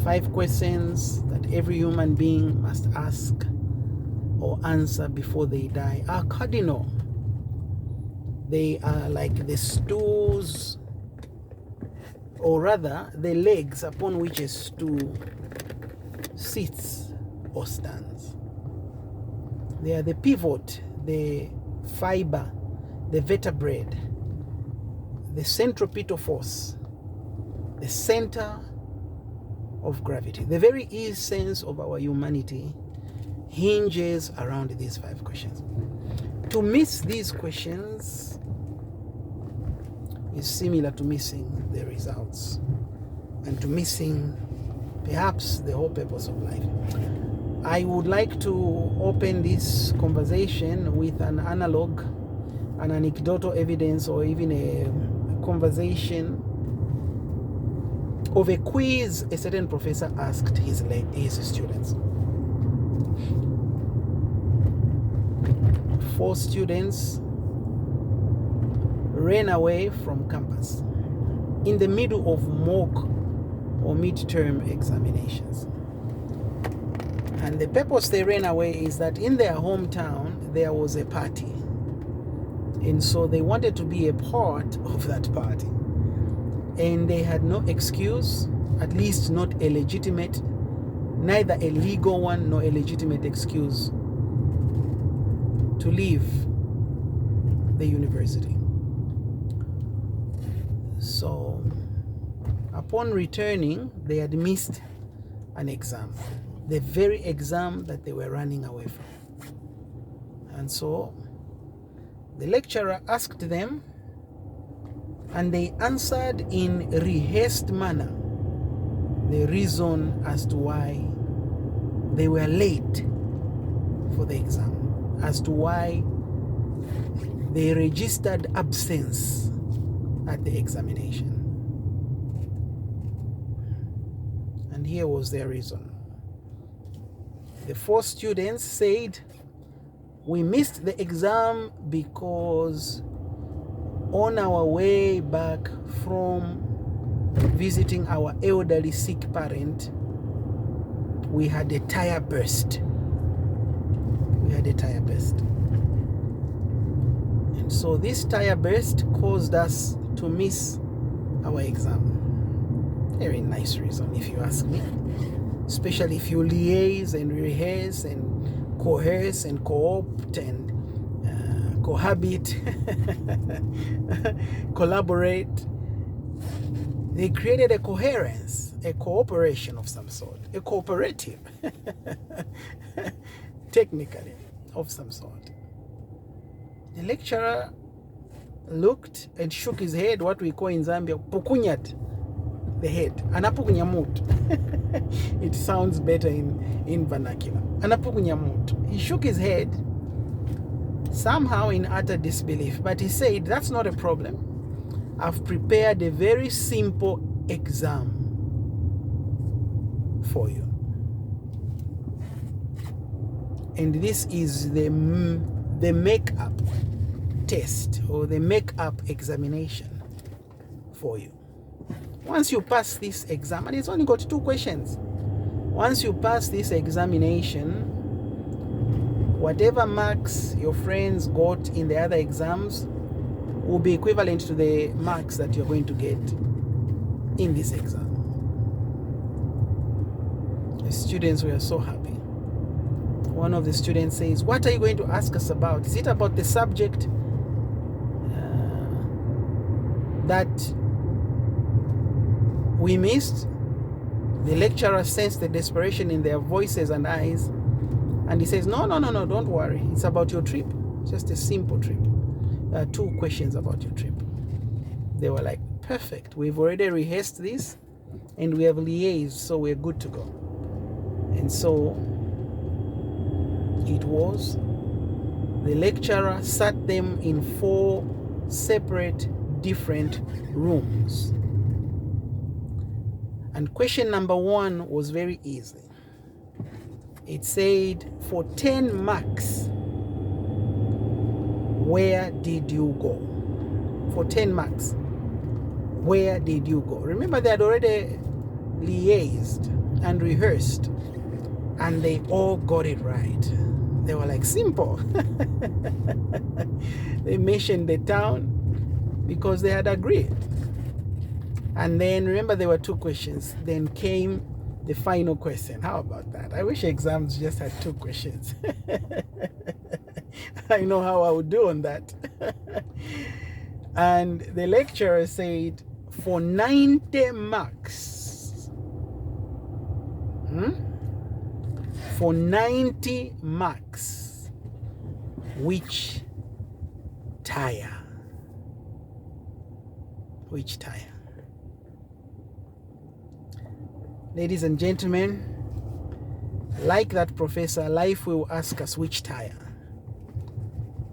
5 questions that every human being must ask or answer before they die are cardinal. They are like the stools, or rather the legs upon which a stool sits or stands. They are the pivot, the fiber, the vertebrae, the centripetal force, the center of gravity. The very essence of our humanity hinges around these 5 questions. To miss these questions is similar to missing the results and to missing perhaps the whole purpose of life. I would like to open this conversation with an analog, an anecdotal evidence, or even a conversation of a quiz a certain professor asked his students. 4 students ran away from campus in the middle of mock or midterm examinations. And the purpose they ran away is that in their hometown there was a party. And so they wanted to be a part of that party. And they had no excuse, at least not a legitimate, neither a legal one nor a legitimate excuse to leave the university. So upon returning, they had missed an exam, the very exam that they were running away from. And so the lecturer asked them, and they answered in rehearsed manner the reason as to why they were late for the exam, as to why they registered absence at the examination. And here was their reason. The 4 students said, "We missed the exam because on our way back from visiting our elderly sick parent, we had a tire burst. And so this tire burst caused us to miss our exam." Very nice reason, if you ask me. Especially if you liaise and rehearse and coerce and co-opt and cohabit, collaborate. They created a coherence, a cooperation of some sort, a cooperative, technically, of some sort. The lecturer looked and shook his head, what we call in Zambia, pukunyat, the head, anapukunyamut. It sounds better in vernacular. Anapukunyamut. He shook his head, somehow in utter disbelief, but he said, "That's not a problem. I've prepared a very simple exam for you. And this is the make-up test or the make-up examination for you. Once you pass this exam," and it's only got 2 questions. Once you pass this examination, whatever marks your friends got in the other exams will be equivalent to the marks that you're going to get in this exam. The students were so happy. One of the students says, "What are you going to ask us about? Is it about the subject that we missed?" The lecturer sensed the desperation in their voices and eyes, and he says, no, don't worry. It's about your trip. Just a simple trip. 2 questions about your trip." They were like, "Perfect. We've already rehearsed this and we have liaised, so we're good to go." And so it was. The lecturer sat them in 4 separate, different rooms. And question number 1 was very easy. It said, "For 10 marks, where did you go?" For 10 marks, where did you go? Remember, they had already liaised and rehearsed, and they all got it right. They were like, simple. They mentioned the town because they had agreed. And then remember, there were 2 questions. Then came the final question. How about that? I wish exams just had 2 questions. I know how I would do on that. And the lecturer said, for 90 marks, for 90 marks, which tire? Which tire? Ladies and gentlemen, like that professor, life will ask us which tire.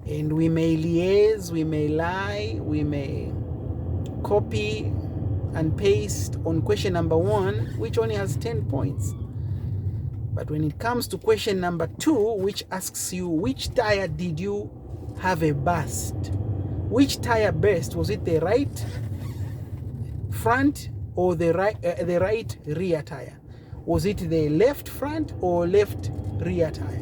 And we may liaise, we may lie, we may copy and paste on question number 1, which only has 10 points. But when it comes to question number 2, which asks you, which tire did you have a burst? Which tire burst? Was it the right front or the right rear tire? Was it the left front or left rear tire?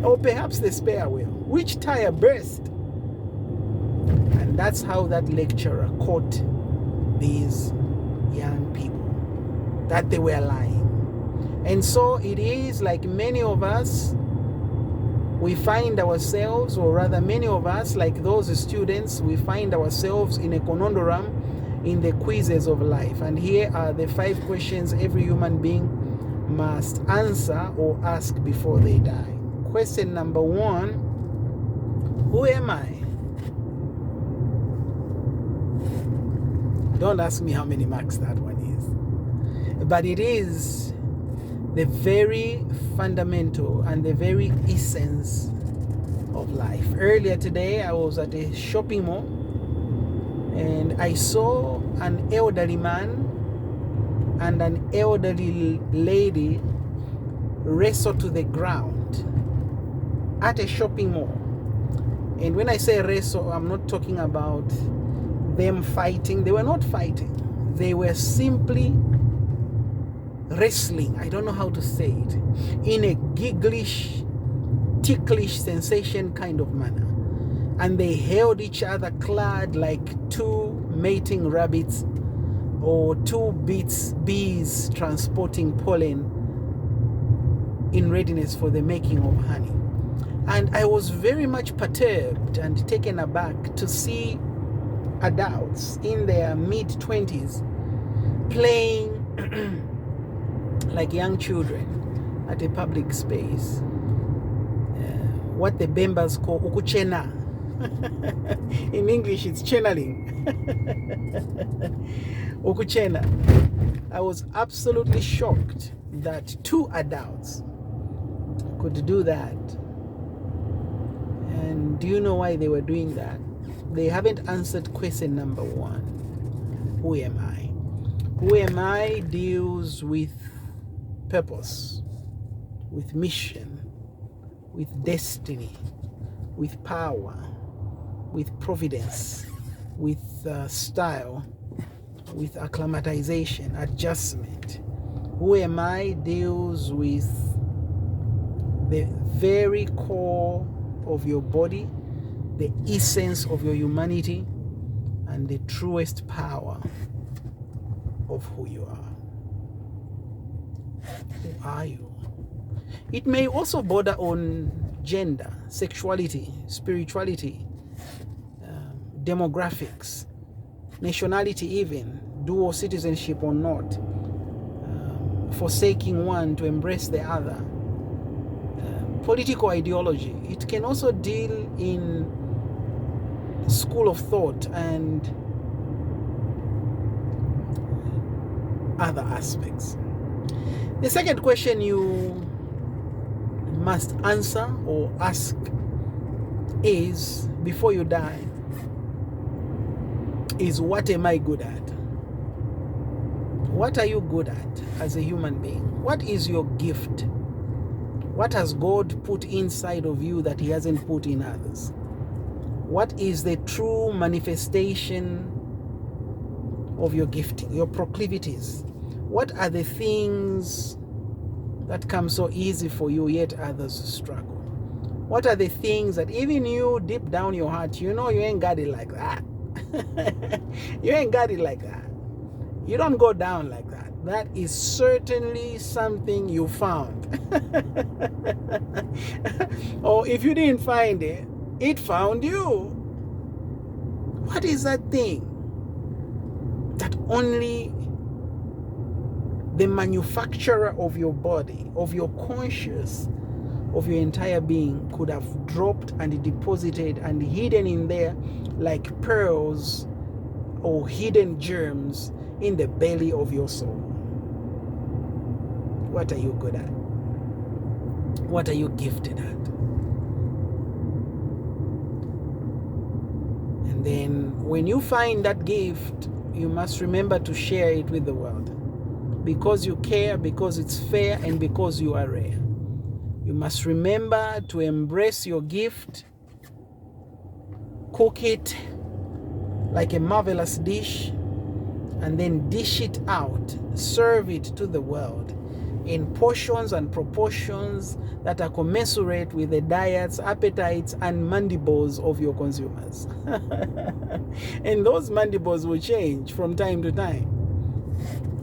Or perhaps the spare wheel? Which tire burst? And that's how that lecturer caught these young people, that they were lying. And so it is like many of us, we find ourselves, or rather many of us, like those students, we find ourselves in a conundrum in the quizzes of life. And here are the 5 questions every human being must answer or ask before they die. Question number 1, who am I? Don't ask me how many marks that one is. But it is the very fundamental and the very essence of life. Earlier today, I was at a shopping mall and I saw an elderly man and an elderly lady wrestle to the ground at a shopping mall. And when I say wrestle, I'm not talking about them fighting. They were not fighting. They were simply wrestling. I don't know how to say it. In a gigglish, ticklish sensation kind of manner. And they held each other clad like 2 mating rabbits or 2 bees transporting pollen in readiness for the making of honey. And I was very much perturbed and taken aback to see adults in their mid-20s playing like young children at a public space. What the Bembas call ukuchena. In English, it's channeling. Ukuchena. I was absolutely shocked that 2 adults could do that. And do you know why they were doing that? They haven't answered question number 1. Who am I? Who am I deals with purpose, with mission, with destiny, with power, with providence, with style, with acclimatization, adjustment. Who am I deals with the very core of your body, the essence of your humanity, and the truest power of who you are. Who are you? It may also border on gender, sexuality, spirituality, demographics, nationality even, dual citizenship or not, forsaking one to embrace the other, political ideology. It can also deal in school of thought and other aspects. The second question you must answer or ask is, before you die, is what am I good at? What are you good at as a human being? What is your gift? What has God put inside of you that He hasn't put in others? What is the true manifestation of your gifting, your proclivities? What are the things that come so easy for you, yet others struggle? What are the things that even you, deep down your heart, you know you ain't got it like that? You ain't got it like that. You don't go down like that. That is certainly something you found. Or if you didn't find it, it found you. What is that thing that only the manufacturer of your body, of your conscious, of your entire being could have dropped and deposited and hidden in there like pearls or hidden germs in the belly of your soul? What are you good at? What are you gifted at? And then when you find that gift, you must remember to share it with the world. Because you care, because it's fair, and because you are rare. You must remember to embrace your gift, cook it like a marvelous dish, and then dish it out, serve it to the world in portions and proportions that are commensurate with the diets, appetites, and mandibles of your consumers. And those mandibles will change from time to time.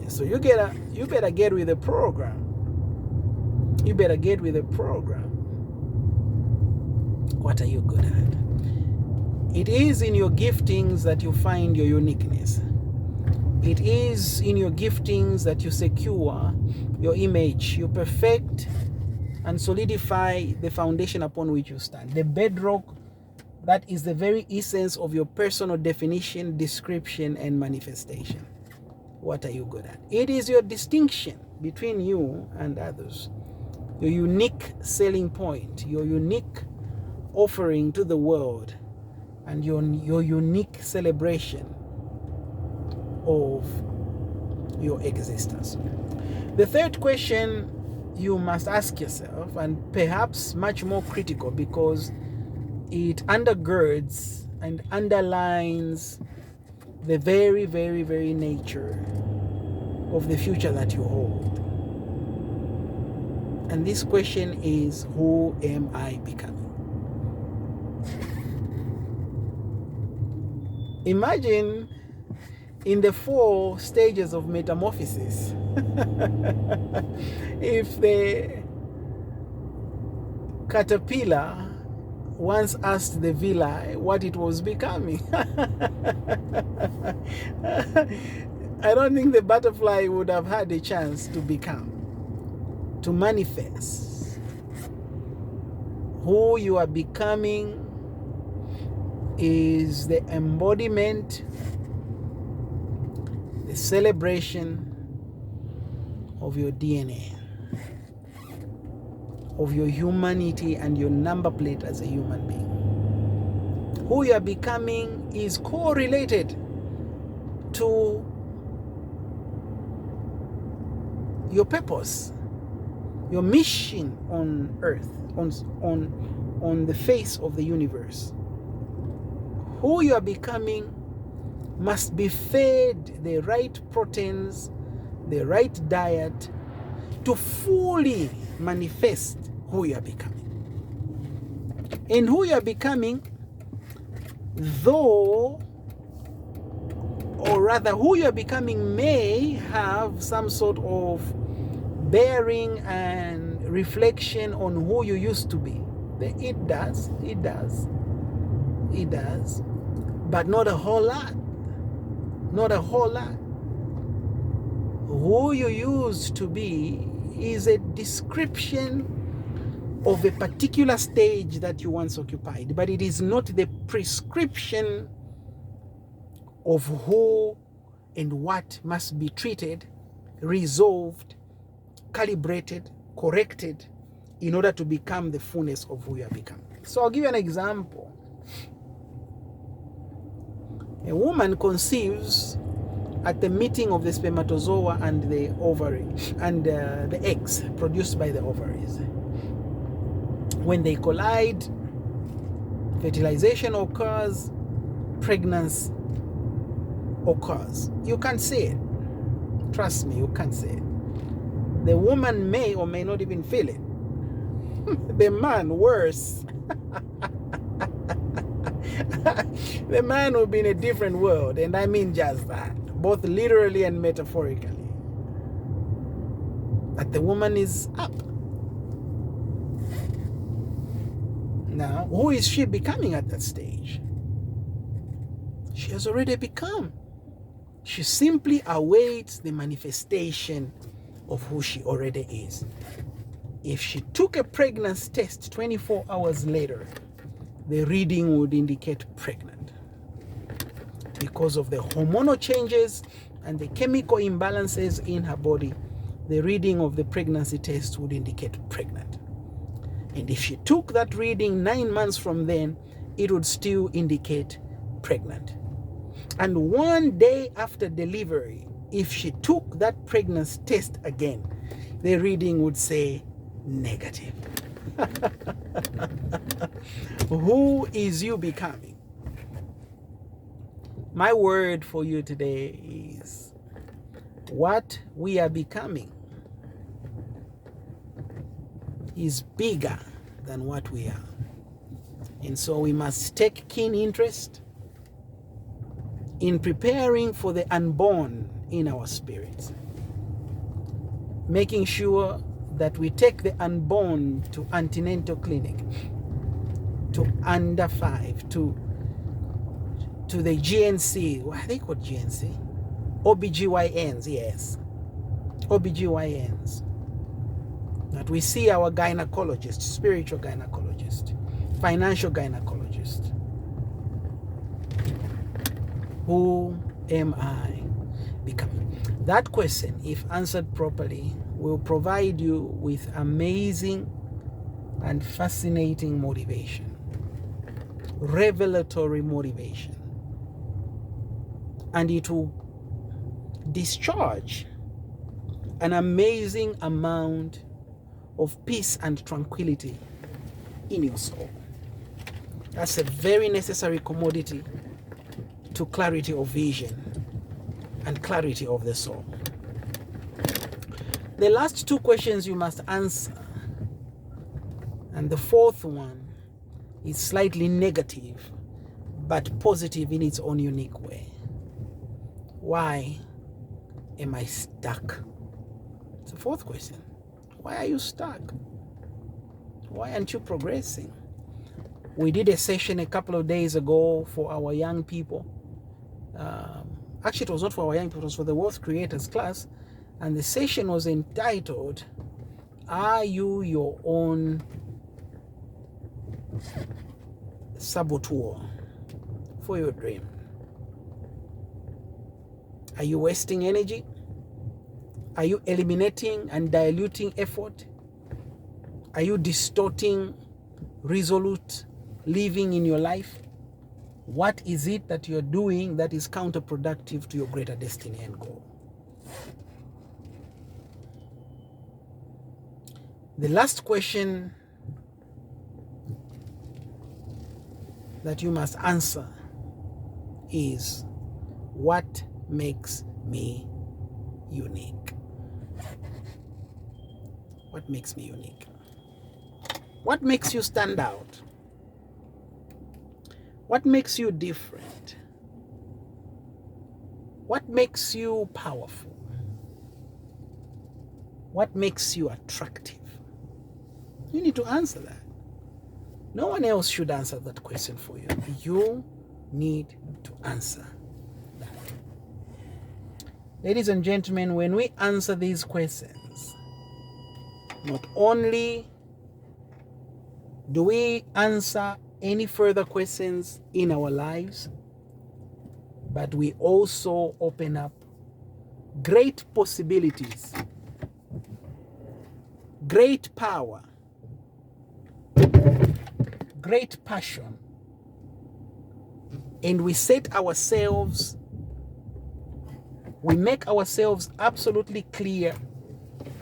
So you better get with the program. You better get with the program. What are you good at? It is in your giftings that you find your uniqueness. It is in your giftings that you secure your image. You perfect and solidify the foundation upon which you stand. The bedrock that is the very essence of your personal definition, description, and manifestation. What are you good at? It is your distinction between you and others. Your unique selling point, your unique offering to the world, and your unique celebration of your existence. The third question you must ask yourself, and perhaps much more critical because it undergirds and underlines the very, very, very nature of the future that you hold. And this question is, who am I becoming? Imagine in the 4 stages of metamorphosis, if the caterpillar once asked the villi what it was becoming, I don't think the butterfly would have had a chance to become, to manifest. Who you are becoming is the embodiment, the celebration of your DNA, of your humanity and your number plate as a human being. Who you are becoming is correlated to your purpose, your mission on earth, on the face of the universe. Who you are becoming must be fed the right proteins, the right diet to fully manifest who you are becoming. And who you are becoming, though, or rather who you are becoming may have some sort of bearing and reflection on who you used to be. It does, but not a whole lot. Not a whole lot. Who you used to be is a description of a particular stage that you once occupied, but it is not the prescription of who and what must be treated, resolved, calibrated, corrected in order to become the fullness of who you are becoming. So I'll give you an example. A woman conceives at the meeting of the spermatozoa and the ovary and the eggs produced by the ovaries. When they collide, fertilization occurs, pregnancy occurs. You can't see it. Trust me, you can't say it. The woman may or may not even feel it. The man, worse. The man will be in a different world, and I mean just that, both literally and metaphorically. But the woman is up. Now, who is she becoming at that stage? She has already become. She simply awaits the manifestation of who she already is. If she took a pregnancy test 24 hours later, the reading would indicate pregnant. Because of the hormonal changes and the chemical imbalances in her body, the reading of the pregnancy test would indicate pregnant. And if she took that reading 9 months from then, it would still indicate pregnant. And 1 day after delivery, if she took that pregnancy test again, the reading would say negative. Who is you becoming? My word for you today is what we are becoming is bigger than what we are. And so we must take keen interest in preparing for the unborn in our spirits, making sure that we take the unborn to antenatal clinic, to under 5, to the GNC. What are they called? GNC? OBGYNs, yes. OBGYNs. That we see our gynecologist, spiritual gynecologist, financial gynecologist. Who am I becoming? That question, if answered properly, will provide you with amazing and fascinating motivation, revelatory motivation, and it will discharge an amazing amount of peace and tranquility in your soul. That's a very necessary commodity to clarity of vision and clarity of the soul. The last 2 questions you must answer, and the 4th one is slightly negative but positive in its own unique way. Why am I stuck? It's the 4th question. Why are you stuck? Why aren't you progressing? We did a session a couple of days ago for our young people. Actually, it was not for our young people, it was for the Wealth Creators class. And the session was entitled, Are You Your Own Saboteur for Your Dream? Are you wasting energy? Are you eliminating and diluting effort? Are you distorting resolute living in your life? What is it that you're doing that is counterproductive to your greater destiny and goal? The last question that you must answer is, what makes me unique? What makes me unique? What makes you stand out? What makes you different? What makes you powerful? What makes you attractive? You need to answer that. No one else should answer that question for you. You need to answer that. Ladies and gentlemen, when we answer these questions, not only do we answer any further questions in our lives, but we also open up great possibilities, great power, great passion, and we set ourselves, we make ourselves absolutely clear,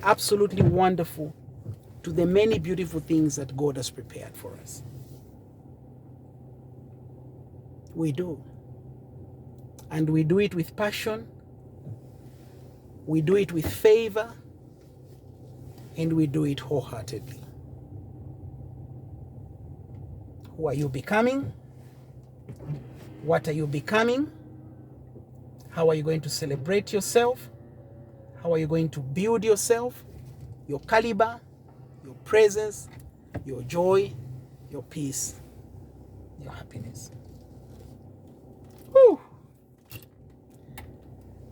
absolutely wonderful to the many beautiful things that God has prepared for us. We do. And we do it with passion, We do it with favor, and we do it wholeheartedly. Who are you becoming? What are you becoming? How are you going to celebrate yourself? How are you going to build yourself, your caliber, your presence, your joy, your peace, your happiness? Whew.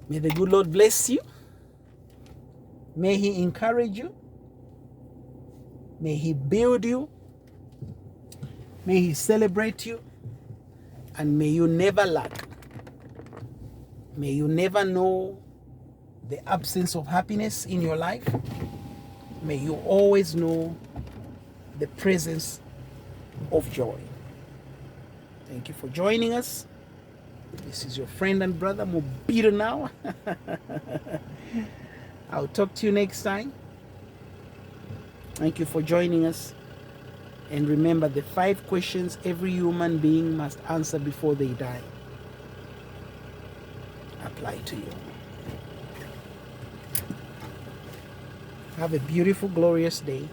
May the good Lord bless you. May He encourage you. May He build you. May He celebrate you. And may you never lack. May you never know the absence of happiness in your life. May you always know the presence of joy. Thank you for joining us. This is your friend and brother, Mobito now. I'll talk to you next time. Thank you for joining us. And remember the 5 questions every human being must answer before they die apply to you. Have a beautiful, glorious day.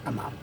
I'm out.